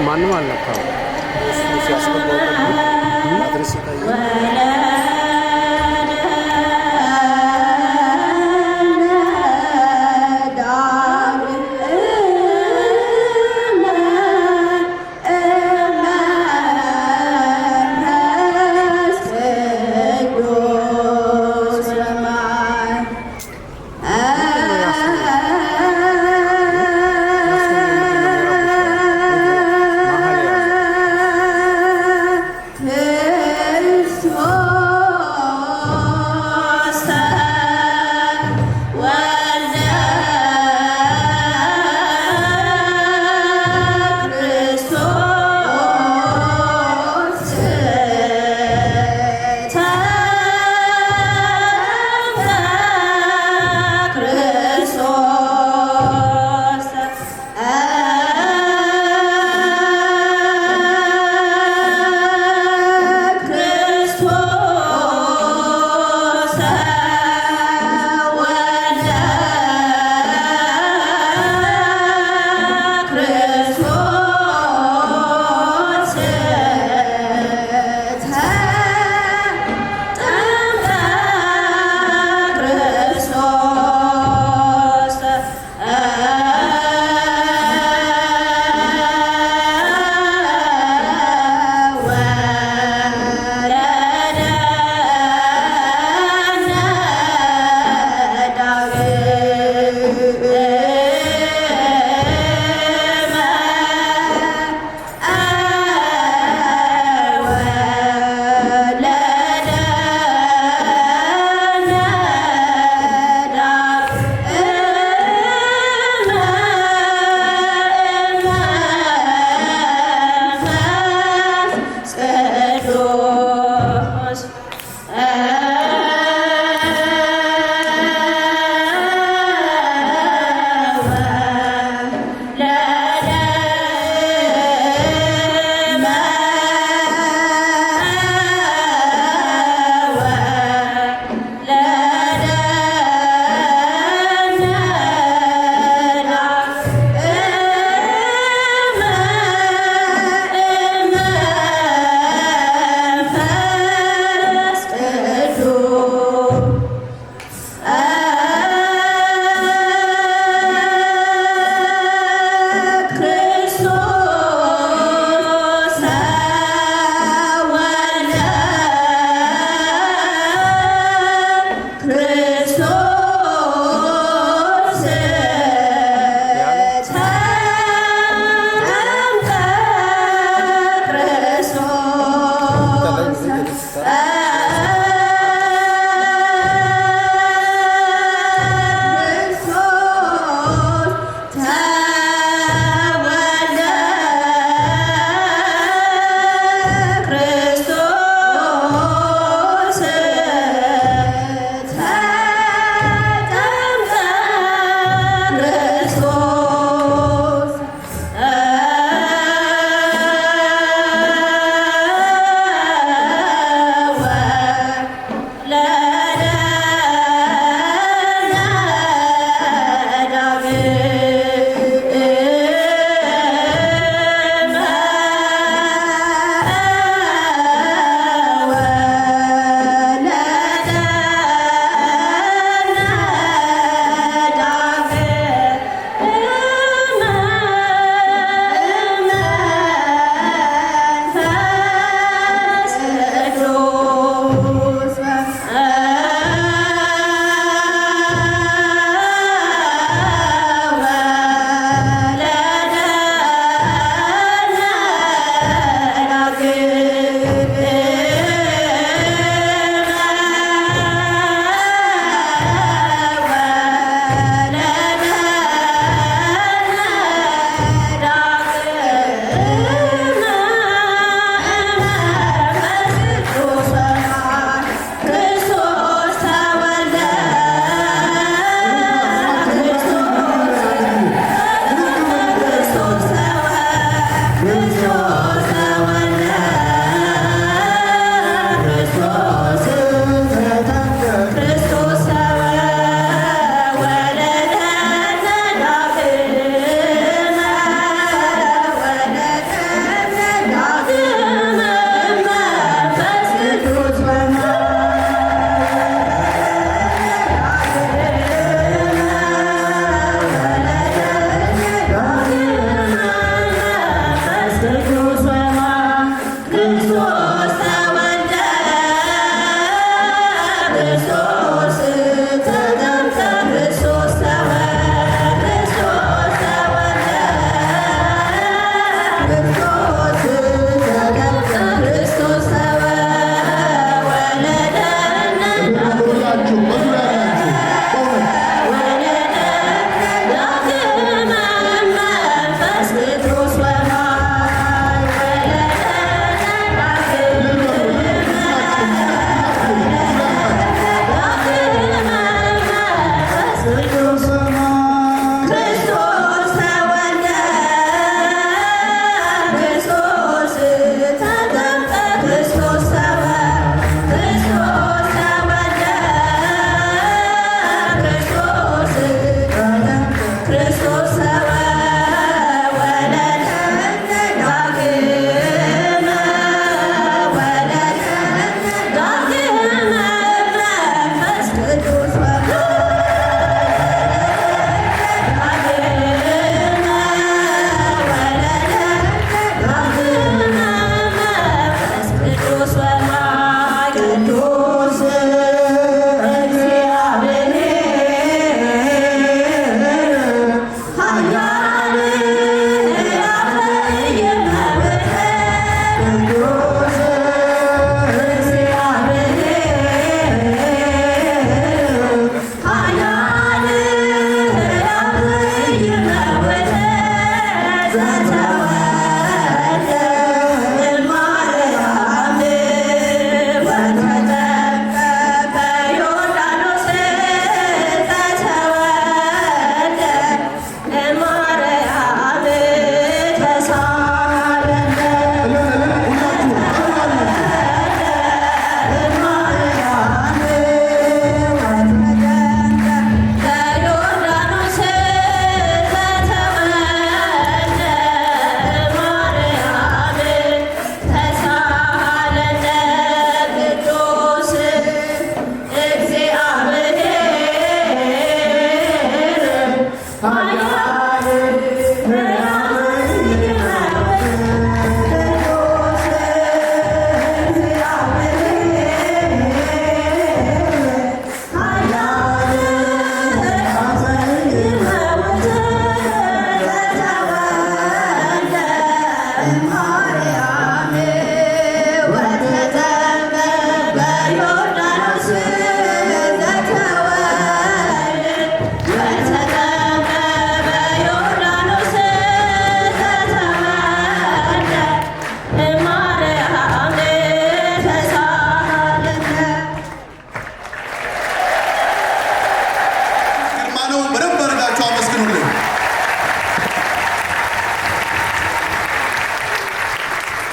मानव रखा Oh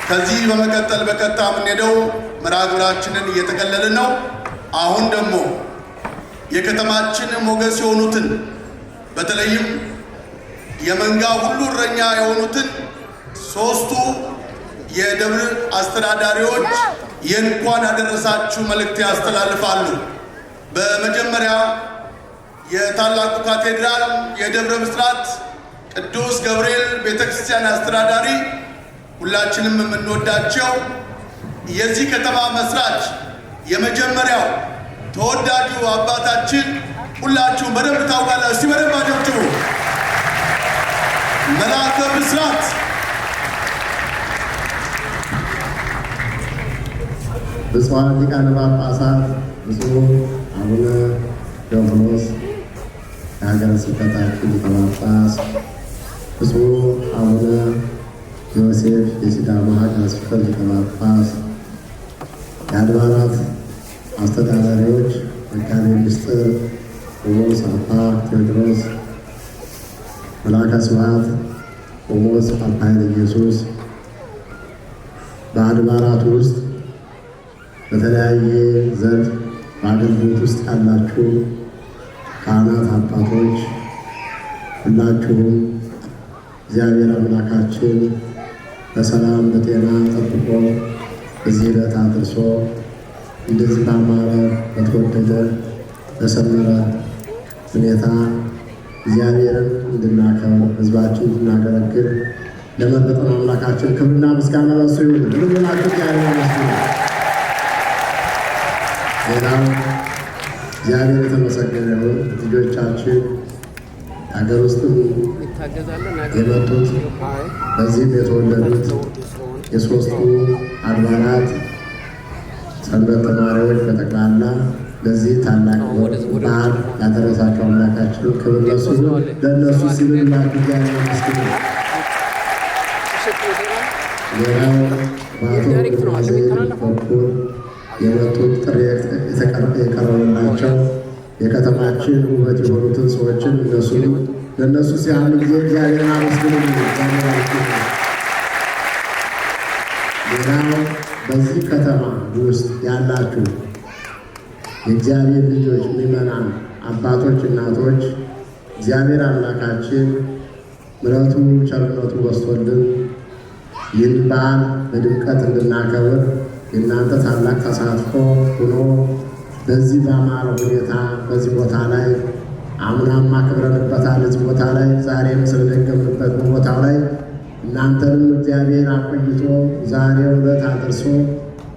ከዚህ በመቀጠል በቀጥታ የምንሄደው መርሃ ግብራችንን እየተከለልን ነው። አሁን ደግሞ የከተማችን ሞገስ የሆኑትን በተለይም የመንጋ ሁሉ እረኛ የሆኑትን ሶስቱ የደብር አስተዳዳሪዎች የእንኳን አደረሳችሁ መልእክት ያስተላልፋሉ። በመጀመሪያ የታላቁ ካቴድራል የደብረ ብስራት ቅዱስ ገብርኤል ቤተክርስቲያን አስተዳዳሪ ሁላችንም የምንወዳቸው የዚህ ከተማ መስራች የመጀመሪያው ተወዳጁ አባታችን ሁላችሁም በደንብ ታውቃላችሁ። እስቲ በደንብ አጨብጭቡ። መልአከ ብስራት ብፁዓን ሊቃነ ጳጳሳት፣ ብፁዕ አቡነ ቴዎፍሎስ የሀገረ ስብከታችን ሊቀ ጳጳስ፣ ብፁዕ አቡነ ዮሴፍ የሲዳማ ሀገረ ስብከት ሊቀ ጳጳስ፣ የአድባራት አስተዳዳሪዎች፣ መጋቤ ምስጢር ቆሞስ አባ ቴዎድሮስ፣ መልአከ ስብሐት ቆሞስ አባ ኃይለ ኢየሱስ፣ በአድባራቱ ውስጥ በተለያየ ዘርፍ በአገልግሎት ውስጥ ያላችሁ ካህናት አባቶች ሁላችሁም እግዚአብሔር አምላካችን በሰላም በጤና ጠብቆ እዚህ ዕለት አድርሶ እንደዚህ ባማረ በተወደደ በሰመረ ሁኔታ እግዚአብሔርን እንድናከብር ሕዝባችን እንድናገለግል ለመረጠን አምላካችን ክብርና ምስጋና ለእሱ ይሁን። ሁላችሁ እግዚአብሔር ይመስገን። ሌላው እግዚአብሔር የተመሰገነ ይሁን። ልጆቻችን ሀገር ውስጥም የመጡት በዚህም የተወለዱት የሶስቱ አድባራት ሰንበት ተማሪዎች በጠቅላላ ለዚህ ታላቅ በዓል ያደረሳቸው አምላካችን ክብር ለእሱ ይሁን። ለእነሱ ሲል ሁላችሁ እግዚአብሔር ይመስገን። ሌላው በአቶ በኩል የመጡት ጥሪ የቀረቡላቸው የከተማችን ውበት የሆኑትን ሰዎችን ለእነሱ ሲያህል ጊዜ እግዚአብሔርን አመስግኑ። ሌላው በዚህ ከተማ ውስጥ ያላችሁ የእግዚአብሔር ልጆች ምዕመናን፣ አባቶች፣ እናቶች እግዚአብሔር አምላካችን ምሕረቱ ቸርነቱ በዝቶልን ይህን በዓል በድምቀት እንድናከብር የእናንተ ታላቅ ተሳትፎ ሆኖ በዚህ በአማረ ሁኔታ በዚህ ቦታ ላይ አምናም አክብረንበታል። እዚህ ቦታ ላይ ዛሬም ስለደገምንበት በቦታው ላይ እናንተንም እግዚአብሔር አቆይቶ ዛሬው ዕለት አድርሶ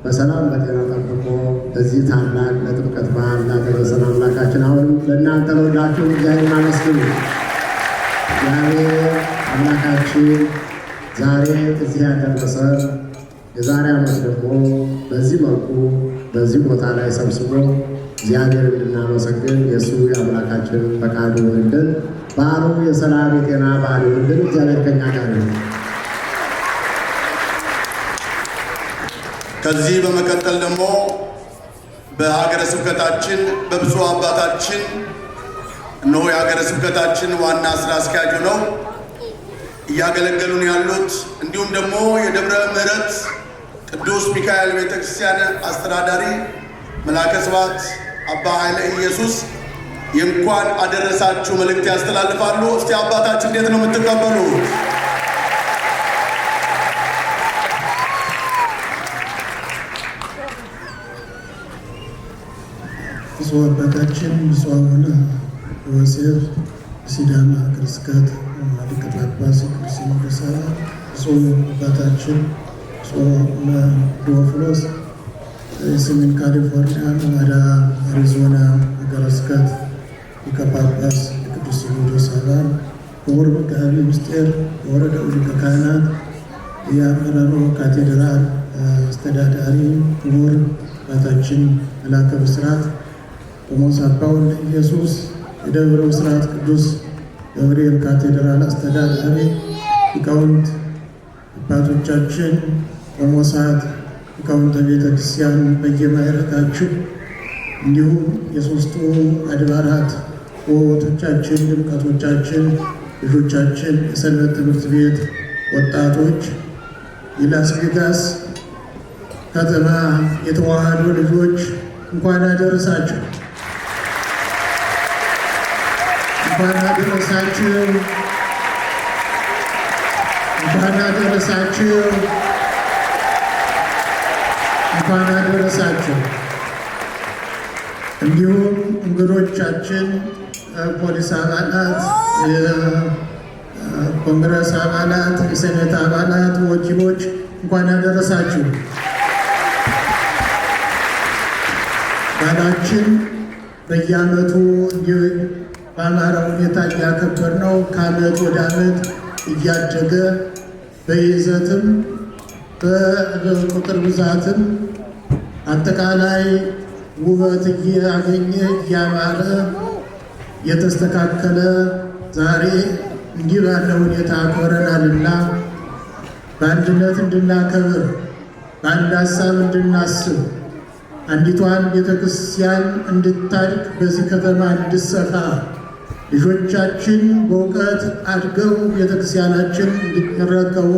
በሰላም በጤና ጠብቆ በዚህ ታላቅ ለጥምቀት በዓል ላደረሰን አምላካችን አሁንም ለእናንተ ለሁላችሁ እግዚአብሔር አመስግኑ። እግዚአብሔር አምላካችን ዛሬ እዚህ ያደረሰን የዛሬ ዓመት ደግሞ በዚህ መልኩ በዚህ ቦታ ላይ ሰብስቦ እግዚአብሔር እንድናመሰግን የእሱ የአምላካችን ፈቃድ ይሁንልን። በዓሉ የሰላም የጤና በዓል ይሁንልን። እግዚአብሔር ከኛ ጋር ይሁን። ከዚህ በመቀጠል ደግሞ በሀገረ ስብከታችን በብፁዕ አባታችን እነሆ የሀገረ ስብከታችን ዋና ስራ አስኪያጁ ነው እያገለገሉን ያሉት እንዲሁም ደግሞ የደብረ ምሕረት ቅዱስ ሚካኤል ቤተክርስቲያን አስተዳዳሪ መልአከ ስብሐት አባ ኃይለ ኢየሱስ የእንኳን አደረሳችሁ መልእክት ያስተላልፋሉ። እስቲ አባታችን እንዴት ነው የምትቀበሉት? ብፁዕ አባታችን ብፁዕ አቡነ ዮሴፍ ሲዳማ ሀገረ ስብከት ሊቀ ጳጳስ ቅዱስ ሲኖዶስ አባል፣ ብፁዕ አባታችን ብፁዕ አቡነ ቴዎፍሎስ የሰሜን ካሊፎርኒያ ኔቫዳ አሪዞና ሀገረ ስብከት ሊቀ ጳጳስ የቅዱስ ሲኖዶስ አባል፣ ክቡር መጋቤ ምስጢር የወረዳው ሊቀ ካህናት የአመራሮ ካቴድራል አስተዳዳሪ፣ ክቡር አባታችን መልአከ ብስራት ቆሞስ አባ ወልደ ኢየሱስ የደብረ ብስራት ቅዱስ ገብርኤል ካቴድራል አስተዳዳሪ፣ ሊቃውንት አባቶቻችን፣ ቆሞሳት፣ ሊቃውንተ ቤተ ክርስቲያን በየማዕረጋችሁ እንዲሁም የሶስቱ አድባራት ውበቶቻችን፣ ድምቀቶቻችን፣ ልጆቻችን፣ የሰንበት ትምህርት ቤት ወጣቶች፣ የላስ ቬጋስ ከተማ የተዋህዶ ልጆች እንኳን አደረሳችሁ። እንኳን አደረሳችሁ። እንኳን አደረሳችሁ። እንኳን አደረሳችሁ። እንዲሁም እንግዶቻችን፣ ፖሊስ አባላት፣ የኮንግረስ አባላት፣ የሴኔት አባላት፣ ወኪሎች እንኳን አደረሳችሁ። ባህላችን በየዓመቱ እንዲህ በአማረ ሁኔታ እያከበር ነው። ከዓመት ወደ ዓመት እያደገ በይዘትም በቁጥር ብዛትም አጠቃላይ ውበት እያገኘ እያማረ የተስተካከለ ዛሬ እንዲህ ባለ ሁኔታ አክብረናልና በአንድነት እንድናከብር በአንድ ሀሳብ እንድናስብ አንዲቷን ቤተክርስቲያን እንድታድግ በዚህ ከተማ እንድሰፋ ልጆቻችን በእውቀት አድገው ቤተክርስቲያናችን እንዲረከቡ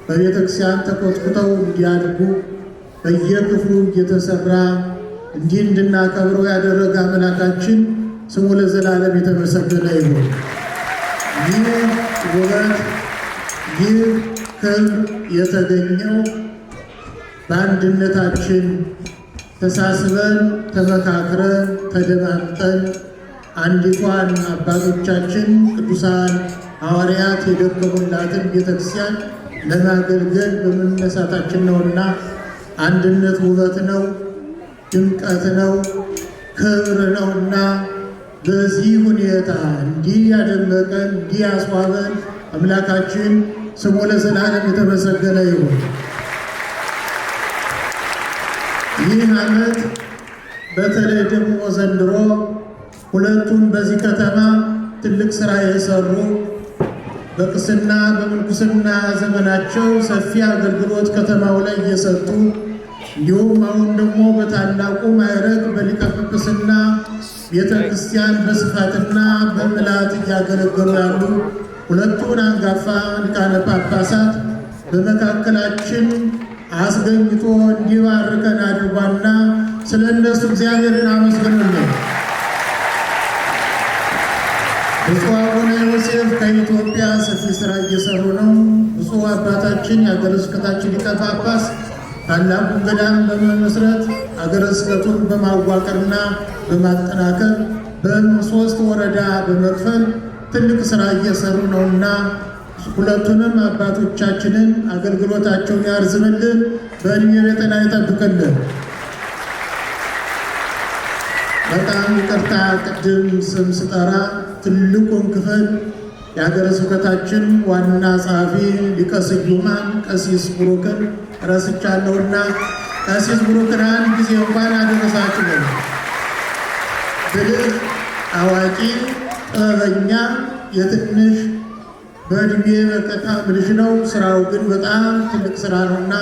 በቤተክርስቲያን ተኮትኩተው እንዲያድጉ በየክፍሉ እየተሰራ እንዲህ እንድናከብረው ያደረገ አምላካችን ስሙ ለዘላለም የተመሰገነ ይሁን። ይህ ውበት ይህ ክብር የተገኘው በአንድነታችን ተሳስበን ተመካክረን ተደማምጠን አንዲቷን አባቶቻችን ቅዱሳን ሐዋርያት የደከሙላትን ቤተክርስቲያን ለማገልገል በመነሳታችን ነውና አንድነት ውበት ነው፣ ድምቀት ነው፣ ክብር ነውና በዚህ ሁኔታ እንዲህ ያደመቀን እንዲህ ያስዋበን አምላካችን ስሙ ለዘላለም የተመሰገነ ይሁን። ይህ ዓመት በተለይ ደግሞ ዘንድሮ ሁለቱም በዚህ ከተማ ትልቅ ሥራ የሰሩ በቅስና በምንኩስና ዘመናቸው ሰፊ አገልግሎት ከተማው ላይ እየሰጡ እንዲሁም አሁን ደግሞ በታላቁ ማዕረግ በሊቀ ጵጵስና ቤተ ክርስቲያን በስፋትና በምልአት እያገለገሉ ያሉ ሁለቱን አንጋፋ ሊቃነ ጳጳሳት በመካከላችን አስገኝቶ እንዲባርከን አድርጓና ስለ እነሱ እግዚአብሔርን አመስግኑልን። ብፁዕ አቡነ ዮሴፍ ከኢትዮጵያ ሰፊ ሥራ እየሰሩ ነው። ብፁዕ አባታችን የአገረ ስብከታችን ሊቀ ጳጳስ ታላቁን ገዳም በመመስረት አገረ ስብከቱን በማዋቀርና በማጠናከር በ3 ወረዳ በመክፈል ትልቅ ሥራ እየሰሩ ነውና ሁለቱንም አባቶቻችንን አገልግሎታቸውን ያርዝምልን፣ በእድሜ በጤና ይጠብቅልን። በጣም ይቅርታ፣ ቅድም ስም ስጠራ ትልቁን ክፍል የሀገረ ስብከታችን ዋና ጸሐፊ ሊቀ ስዩማን ቀሲስ ብሩክን ረስቻለሁና ቀሲስ ብሩክን አንድ ጊዜ እንኳን አደረሳችሁ ነው። ብልህ፣ አዋቂ፣ ጥበበኛ የትንሽ በእድሜ በጣም ልጅ ነው። ስራው ግን በጣም ትልቅ ስራ ነውና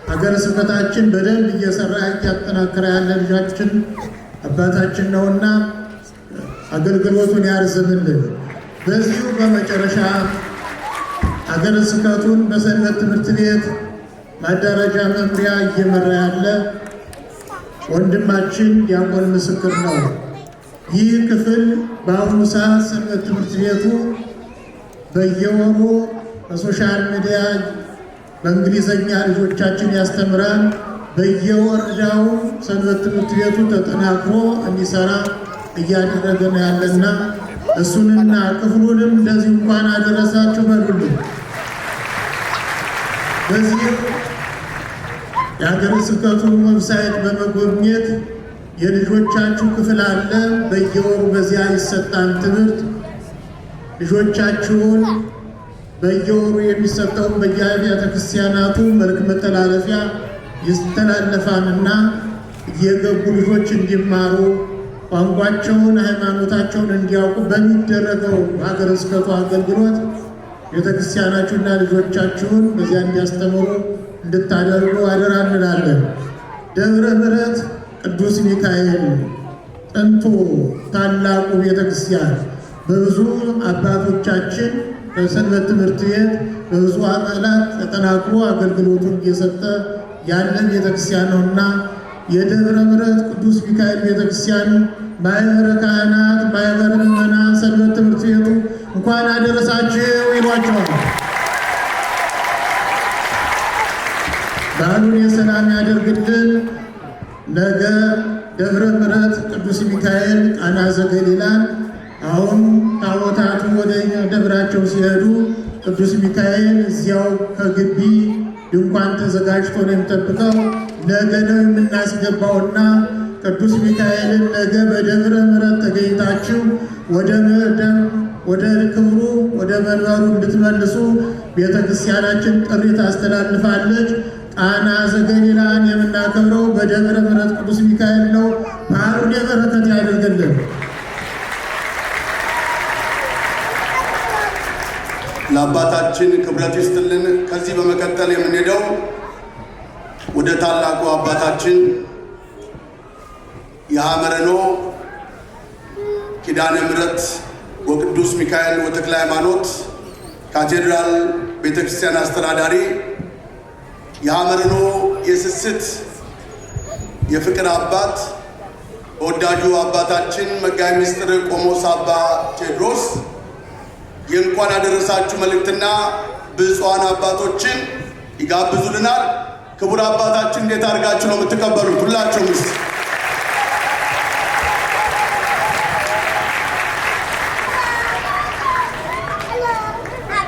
ሀገረ ስብከታችን በደንብ እየሰራ እያጠናከረ ያለ ልጃችን አባታችን ነውና አገልግሎቱን ያርዝምልን። በዚሁ በመጨረሻ ሀገረ ስብከቱን በሰንበት ትምህርት ቤት ማደራጃ መምሪያ እየመራ ያለ ወንድማችን ዲያቆን ምስክር ነው። ይህ ክፍል በአሁኑ ሰዓት ሰንበት ትምህርት ቤቱ በየወሩ በሶሻል ሚዲያ በእንግሊዘኛ ልጆቻችን ያስተምራል። በየወረዳው ሰንበት ትምህርት ቤቱ ተጠናክሮ እንዲሰራ እያደረገ ነው ያለና እሱንና ክፍሉንም እንደዚህ እንኳን አደረሳችሁ በሉልን። በዚህ የሀገረ ስብከቱን ዌብሳይት በመጎብኘት የልጆቻችሁ ክፍል አለ፣ በየወሩ በዚያ ይሰጣል ትምህርት። ልጆቻችሁን በየወሩ የሚሰጠውን በየአብያተ ክርስቲያናቱ መልክ መተላለፊያ ይስተላለፋልና እየገቡ ልጆች እንዲማሩ ቋንቋቸውን፣ ሃይማኖታቸውን እንዲያውቁ በሚደረገው ሀገረ ስብከቱ አገልግሎት ቤተክርስቲያናችሁና ልጆቻችሁን በዚያ እንዲያስተምሩ እንድታደርጉ አደራ እንላለን። ደብረ ምሕረት ቅዱስ ሚካኤል ጥንቱ ታላቁ ቤተክርስቲያን በብዙ አባቶቻችን በሰንበት ትምህርት ቤት በብዙ አባላት ተጠናክሮ አገልግሎቱን እየሰጠ ያለ ቤተክርስቲያን ነውና የደብረ ምሕረት ቅዱስ ሚካኤል ቤተክርስቲያን ማኅበረ ካህናት፣ ማኅበረ ምዕመናን፣ ሰንበት ትምህርት ቤቱ እንኳን አደረሳችሁ ይሏቸዋል። በዓሉን የሰላም ያደርግልን። ነገ ደብረ ምሕረት ቅዱስ ሚካኤል ቃና ዘገሊላን አሁን ታቦታቱ ወደ ደብራቸው ሲሄዱ ቅዱስ ሚካኤል እዚያው ከግቢ ድንኳን ተዘጋጅቶ ነው የሚጠብቀው። ነገ ነው የምናስገባውና ቅዱስ ሚካኤልን ነገ በደብረ ምሕረት ተገኝታችሁ ወደ ክብሩ ወደ መንበሩ እንድትመልሱ ቤተ ክርስቲያናችን ጥሪ ታስተላልፋለች። ቃና ዘገሊላን የምናከብረው በደብረ ምሕረት ቅዱስ ሚካኤል ነው። በዓሉን የበረከት ያደርግልን። ለአባታችን ክብረት ይስጥልን። ከዚህ በመቀጠል የምንሄደው ወደ ታላቁ አባታችን የሐመረኖ ኪዳነ ምሕረት ወቅዱስ ሚካኤል ወተክለ ሃይማኖት ካቴድራል ቤተክርስቲያን አስተዳዳሪ፣ የሐመረኖ የስስት የፍቅር አባት ወዳጁ አባታችን መጋቤ ምስጢር ቆሞስ አባ ቴዎድሮስ የእንኳን አደረሳችሁ መልእክትና ብፁዓን አባቶችን ይጋብዙልናል። ክቡር አባታችን እንዴት አድርጋችሁ ነው የምትቀበሉት? ሁላችሁም እስቲ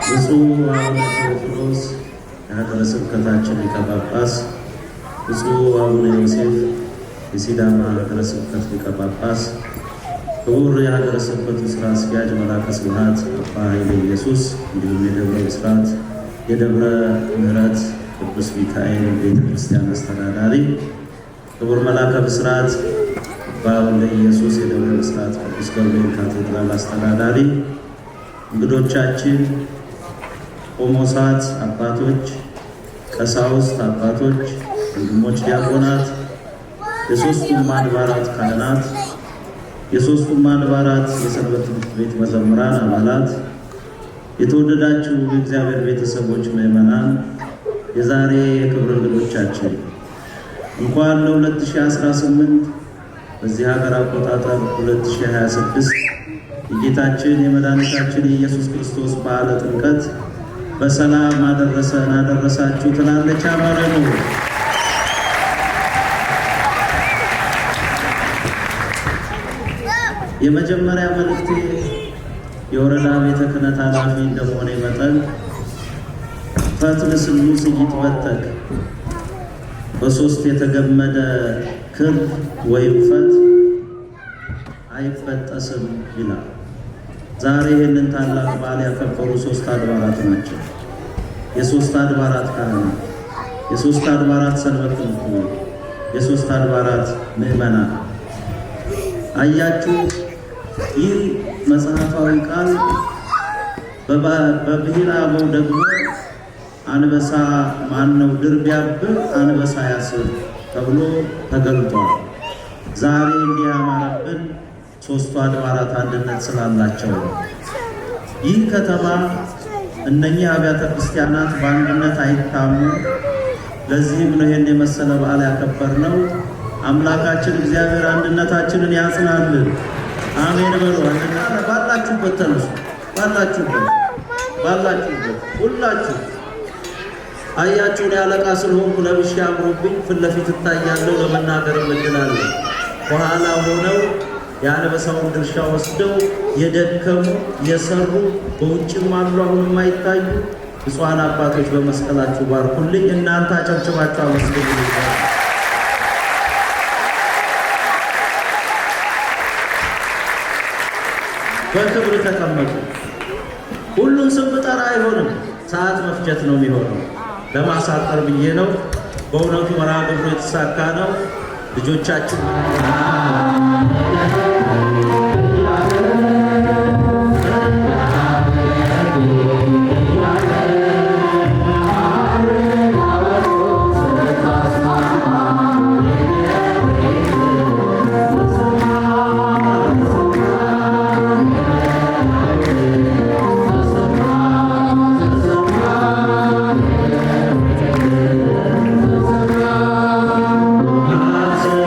ብፁዕ አቡነ ቴዎፍሎስ የሀገረ ስብከታችን ሊቀ ጳጳስ፣ ብፁዕ አቡነ ዮሴፍ የሲዳማ ሀገረ ስብከት ሊቀ ጳጳስ፣ ክቡር የሀገረ ስብከቱ ስራ አስኪያጅ መላከ ስብሐት አባ ኃይለ ኢየሱስ፣ እንዲሁም የደብረ ብስራት የደብረ ምሕረት ቅዱስ ሚካኤል ቤተ ክርስቲያን አስተዳዳሪ፣ ክቡር መላከ ብስራት አባ ወልደ ኢየሱስ የደብረ ብስራት ቅዱስ ገብርኤል ካቴድራል አስተዳዳሪ፣ እንግዶቻችን፣ ቆሞሳት አባቶች፣ ቀሳውስት አባቶች፣ ወንድሞች ዲያቆናት፣ የሦስቱም አድባራት ካህናት፣ የሦስቱም አድባራት የሰንበት ትምህርት ቤት መዘምራን አባላት፣ የተወደዳችሁ የእግዚአብሔር ቤተሰቦች ምዕመናን፣ የዛሬ የክብር እንግዶቻችን እንኳን ለ2018 በዚህ ሀገር አቆጣጠር 2026 የጌታችን የመድኃኒታችን የኢየሱስ ክርስቶስ በዓለ ጥምቀት በሰላም አደረሰን አደረሳችሁ ትላለች ሐመረኖ። የመጀመሪያ መልእክቴ የወረዳ ቤተ ክህነት ኃላፊ እንደመሆኔ መጠን ፈትል ስሉስ ይትበተክ በሶስት የተገመደ ክር ወይም ፈት አይበጠስም ይላል። ዛሬ ይህንን ታላቅ በዓል ያከበሩ ሶስት አድባራት ናቸው። የሶስት አድባራት ካህናት፣ የሶስት አድባራት ሰንበት ትምህርት ቤት፣ የሶስት አድባራት ምዕመናን። አያችሁ፣ ይህ መጽሐፋዊ ቃል በብሂል አበው ደግሞ አንበሳ ማነው ድር ቢያብር አንበሳ ያስር ተብሎ ተገልጧል። ዛሬ እንዲህ ያማረብን ሶስቱ አድባራት አንድነት ስላላቸው ነው። ይህ ከተማ እነኚህ አብያተ ክርስቲያናት በአንድነት አይታሙ። ለዚህም ነው ይህን የመሰለ በዓል ያከበርነው። አምላካችን እግዚአብሔር አንድነታችንን ያጽናልን። አሜን በሉ። አንድነት ባላችሁበት ተነሱ። ባላችሁበት ሁላችሁ አያችሁን። ያለቃ ስለሆንኩ ለብሼ አምሮብኝ ፊት ለፊት እታያለሁ። ለመናገር እድላለሁ። በኋላ ሆነው የአንበሳውን ድርሻ ወስደው የደከሙ የሰሩ በውጭም አሉ አሁን የማይታዩ ብፁዓን አባቶች በመስቀላችሁ ባርኩልኝ። እናንተ አጨብጭባችሁ አመስግኑልኝ። በክብር ተቀመጡ። ሁሉም ስም ብጠራ አይሆንም፣ ሰዓት መፍጀት ነው የሚሆነው። ለማሳጠር ብዬ ነው። በእውነቱ መርሃ ግብሩ የተሳካ ነው። ልጆቻችን Amen.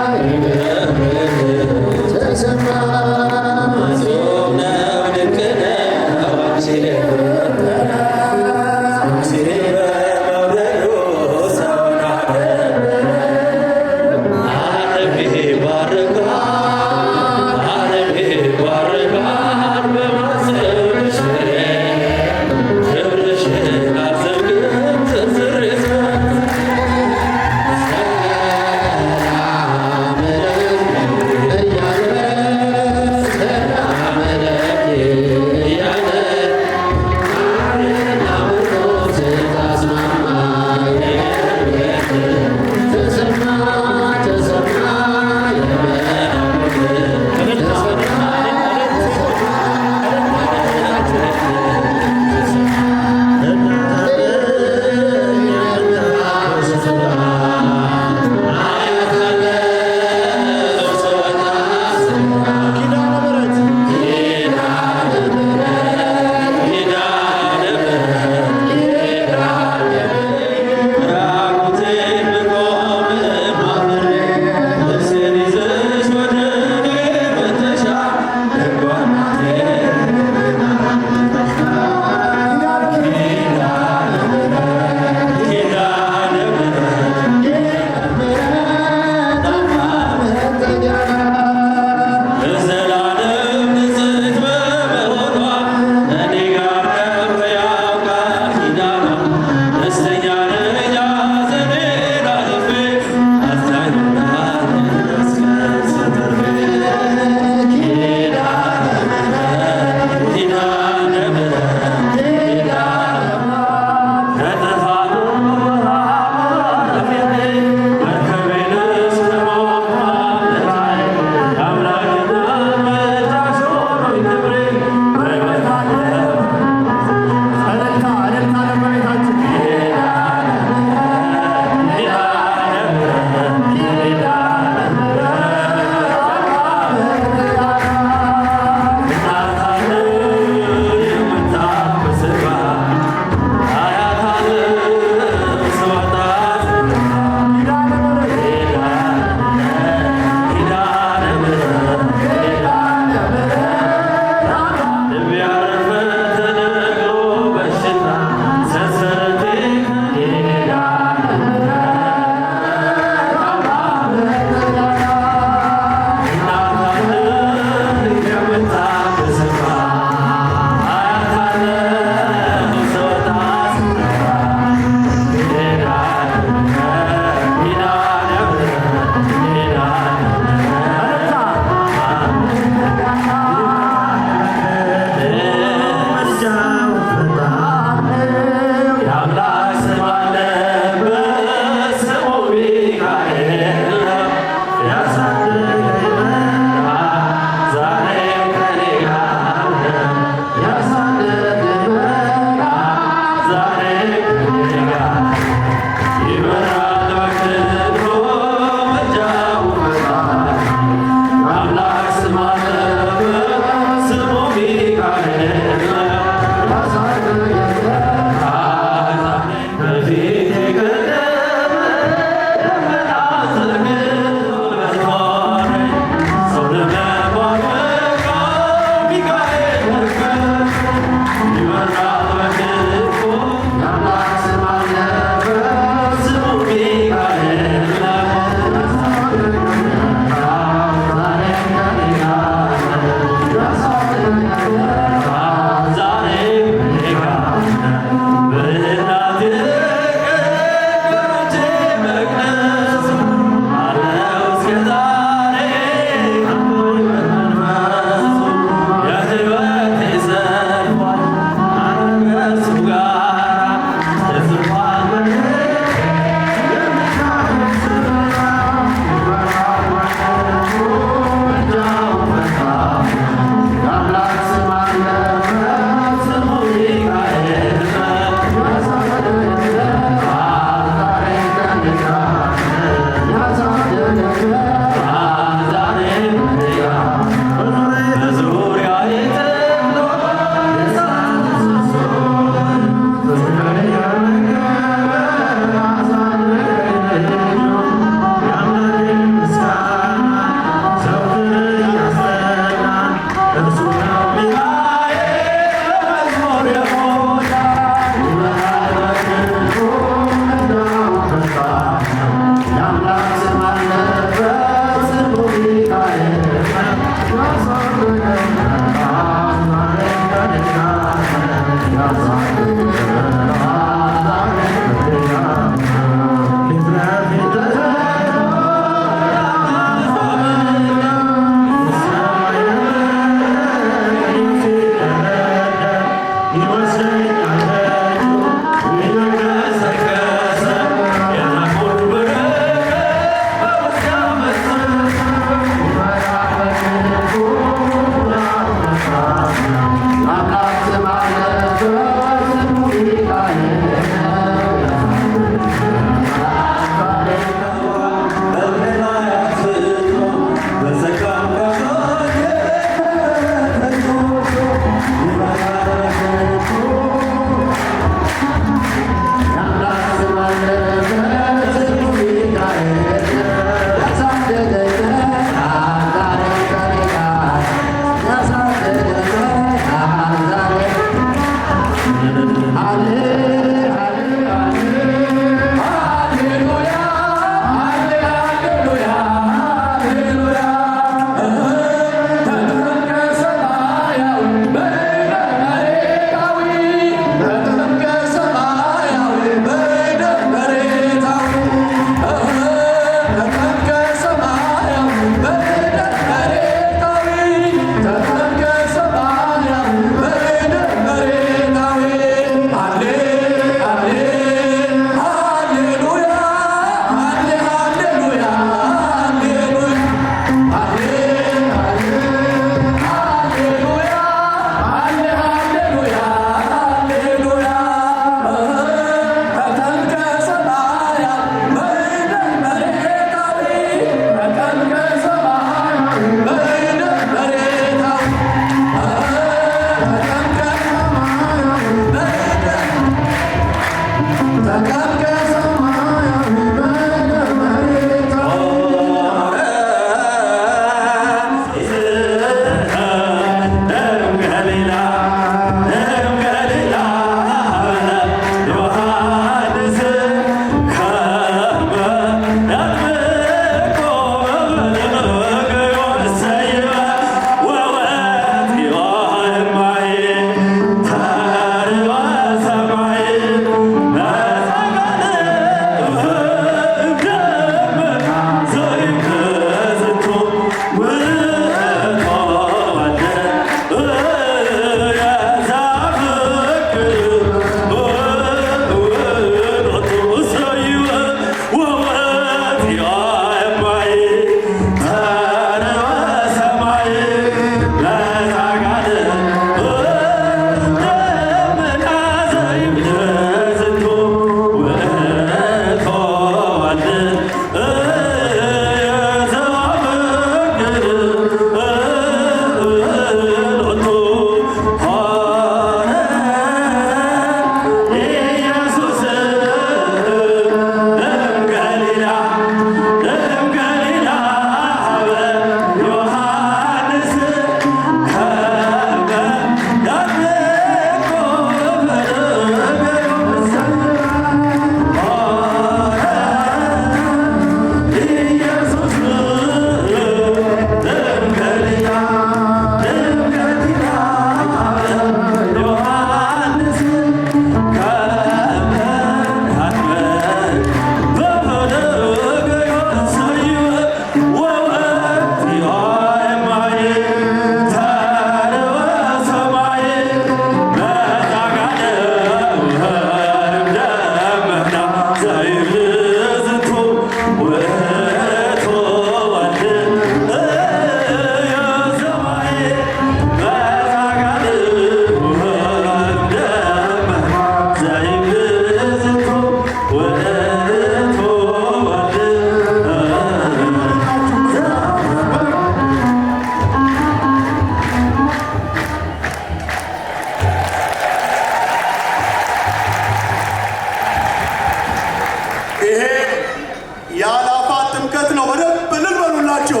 ጥምቀት ነው። በደንብ እልል በሉላቸው።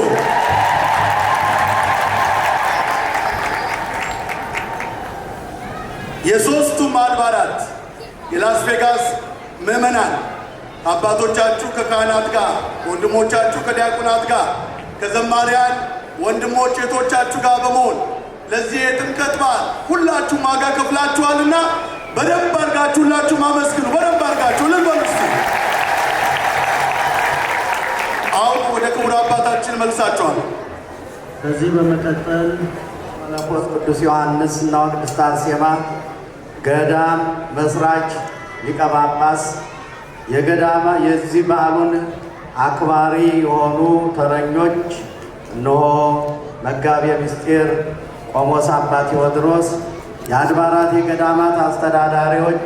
የሶስቱም አድባራት የላስ ቬጋስ ምዕመናን አባቶቻችሁ ከካህናት ጋር፣ ወንድሞቻችሁ ከዲያቆናት ጋር፣ ከዘማሪያን ወንድሞች እህቶቻችሁ ጋር በመሆን ለዚህ የጥምቀት በዓል ሁላችሁም ዋጋ ከፍላችኋልና በደንብ አድርጋችሁ ሁላችሁም አመስግኑ። በደንብ አድርጋችሁ እልል በሉ እስቲ። አሁን ወደ ክቡር አባታችን መልሳችኋል። ከዚህ በመቀጠል መለኮት ቅዱስ ዮሐንስ እና ቅድስት አርሴማ ገዳም መስራች ሊቀ ጳጳስ የዚህ በዓሉን አክባሪ የሆኑ ተረኞች እነሆ መጋቤ ምስጢር ቆሞስ አባ ቴዎድሮስ፣ የአድባራት የገዳማት አስተዳዳሪዎች፣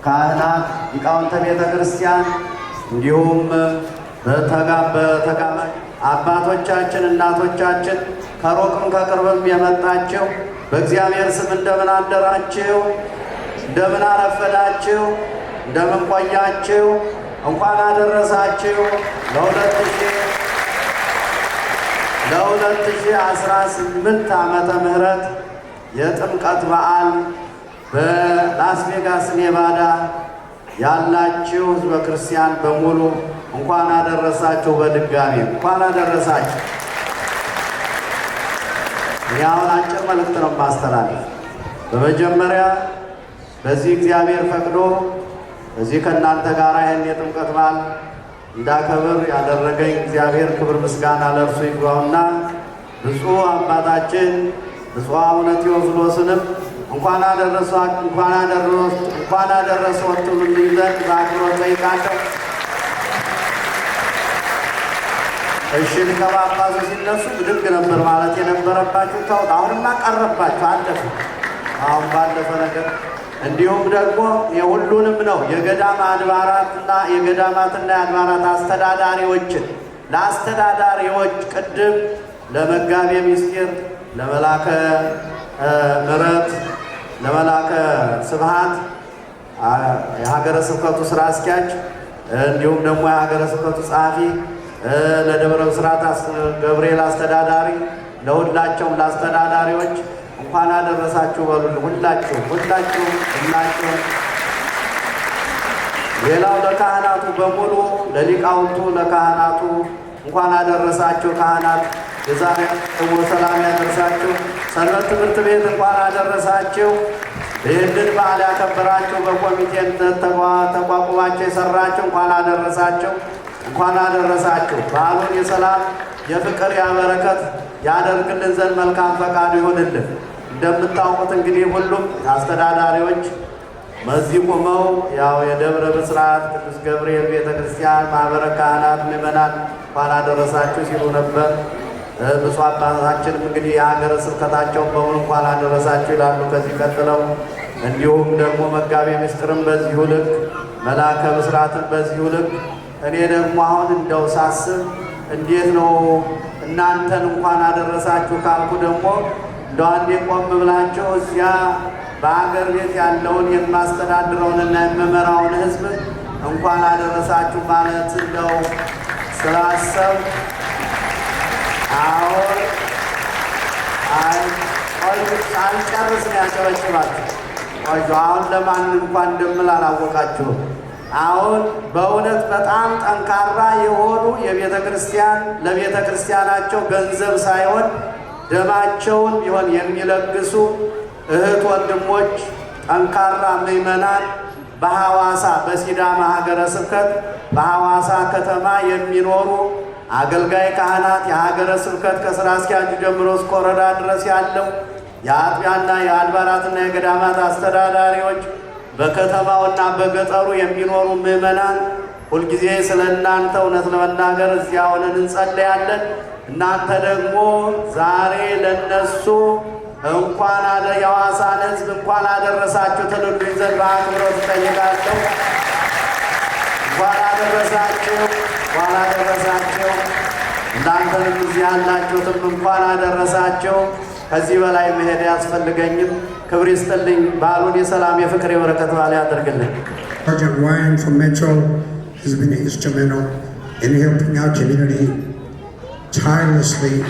ካህናት፣ ሊቃውንተ ቤተ ክርስቲያን እንዲሁም በተጋባዥ አባቶቻችን፣ እናቶቻችን ከሩቅም ከቅርብም የመጣችሁ በእግዚአብሔር ስም እንደምን አደራችሁ? እንደምን አረፈዳችሁ? እንደምን ቆያችሁ? እንኳን አደረሳችሁ ለ2018 ዓመተ ምህረት የጥምቀት በዓል በላስ ቬጋስ ኔቫዳ ያላችሁ ሕዝበ ክርስቲያን በሙሉ እንኳን አደረሳችሁ። በድጋሚ እንኳን አደረሳችሁ። እኔ አሁን አጭር መልእክት ነው ማስተላለፍ። በመጀመሪያ በዚህ እግዚአብሔር ፈቅዶ በዚህ ከእናንተ ጋር ይህን የጥምቀት በዓል እንዳከብር ያደረገኝ እግዚአብሔር ክብር ምስጋና ለእርሱ ይግባውና ብፁዕ አባታችን ብፁዕ አቡነ ቴዎፍሎስንም እንኳን አደረሰዎት ትሉልኝ ዘንድ በአክብሮት ጠይቃለሁ። እሺ ሊቀ ጳጳሱ ሲነሱ ብድግ ነበር ማለት የነበረባችሁ ተውት። አሁንማ ቀረባችሁ፣ አለፈ። አሁን ባለፈ ነገር እንዲሁም ደግሞ የሁሉንም ነው የገዳም አድባራትና የገዳማትና የአድባራት አስተዳዳሪዎችን ለአስተዳዳሪዎች ቅድም ለመጋቤ ምስጢር ለመላከ ምሕረት ለመላከ ስብሐት የሀገረ ስብከቱ ስራ አስኪያጅ እንዲሁም ደግሞ የሀገረ ስብከቱ ጸሐፊ ለደብረ ብስራት ገብርኤል አስተዳዳሪ ለሁላቸውም ለአስተዳዳሪዎች እንኳን አደረሳችሁ በሉ። ሁላችሁ። ሌላው ለካህናቱ በሙሉ ለሊቃውንቱ ለካህናቱ እንኳን አደረሳችሁ። ካህናት የዛሬ ሰላም ያደርሳችሁ። ሰንበት ትምህርት ቤት እንኳን አደረሳችሁ። ይህንን በዓል ያከበራችሁ በኮሚቴነት ተቋቁማችሁ የሰራችሁ እንኳን አደረሳችሁ። በዓሉን የሰላም የፍቅር ያበረከት ያደርግልን ዘንድ መልካም ፈቃዱ ይሆንልን። እንደምታውቁት እንግዲህ ሁሉም አስተዳዳሪዎች በዚህ ቆመው ያው የደብረ ብስራት ቅዱስ ገብርኤል ቤተ ክርስቲያን ማህበረ ካህናት ምዕመናን እንኳን አደረሳችሁ ሲሉ ነበር። ብፁዕ አባታችንም እንግዲህ የሀገረ ስብከታቸውን በሙሉ እንኳን አደረሳችሁ ይላሉ። ከዚህ ቀጥለው እንዲሁም ደግሞ መጋቤ ምስጢርም በዚሁ ልክ፣ መላከ ብስራትም በዚሁ ልክ። እኔ ደግሞ አሁን እንደው ሳስብ እንዴት ነው እናንተን እንኳን አደረሳችሁ ካልኩ ደግሞ እንደው አንዴ ቆም ብላችሁ እዚያ በአገር ቤት ያለውን የማስተዳድረውንና የምመራውን ሕዝብ እንኳን አደረሳችሁ ማለት እንደው ስላሰብ አሁን አልጨርስ ነው ያጨበጭባችሁ። አሁን ለማን እንኳን እንደምል አላወቃችሁም። አሁን በእውነት በጣም ጠንካራ የሆኑ የቤተ ክርስቲያን ለቤተ ክርስቲያናቸው ገንዘብ ሳይሆን ደማቸውን ቢሆን የሚለግሱ እህት ወንድሞች፣ ጠንካራ ምዕመናን በሐዋሳ በሲዳማ ሀገረ ስብከት በሐዋሳ ከተማ የሚኖሩ አገልጋይ ካህናት የሀገረ ስብከት ከስራ አስኪያጁ ጀምሮ እስከ ወረዳ ድረስ ያለው የአጥቢያና የአድባራትና የገዳማት አስተዳዳሪዎች በከተማውና በገጠሩ የሚኖሩ ምዕመናን ሁልጊዜ ስለ እናንተ እውነት ለመናገር እዚያ ሆነን እንጸለያለን። እናንተ ደግሞ ዛሬ ለነሱ እንኳን የሐዋሳን ሕዝብ እንኳን አደረሳችሁ ትሉልኝ ዘንድ በአክብሮት እጠይቃለሁ። እንኳን አደረሳችሁ። እናንተንም እዚህ ያላችሁትም እንኳን አደረሳችሁ። ከዚህ በላይ መሄድ አያስፈልገኝም። ክብር ይስጥልኝ። በዓሉን የሰላም የፍቅር የበረከት በዓል ያደርግልን። Sergeant Ryan from Metro has been instrumental in helping our community tirelessly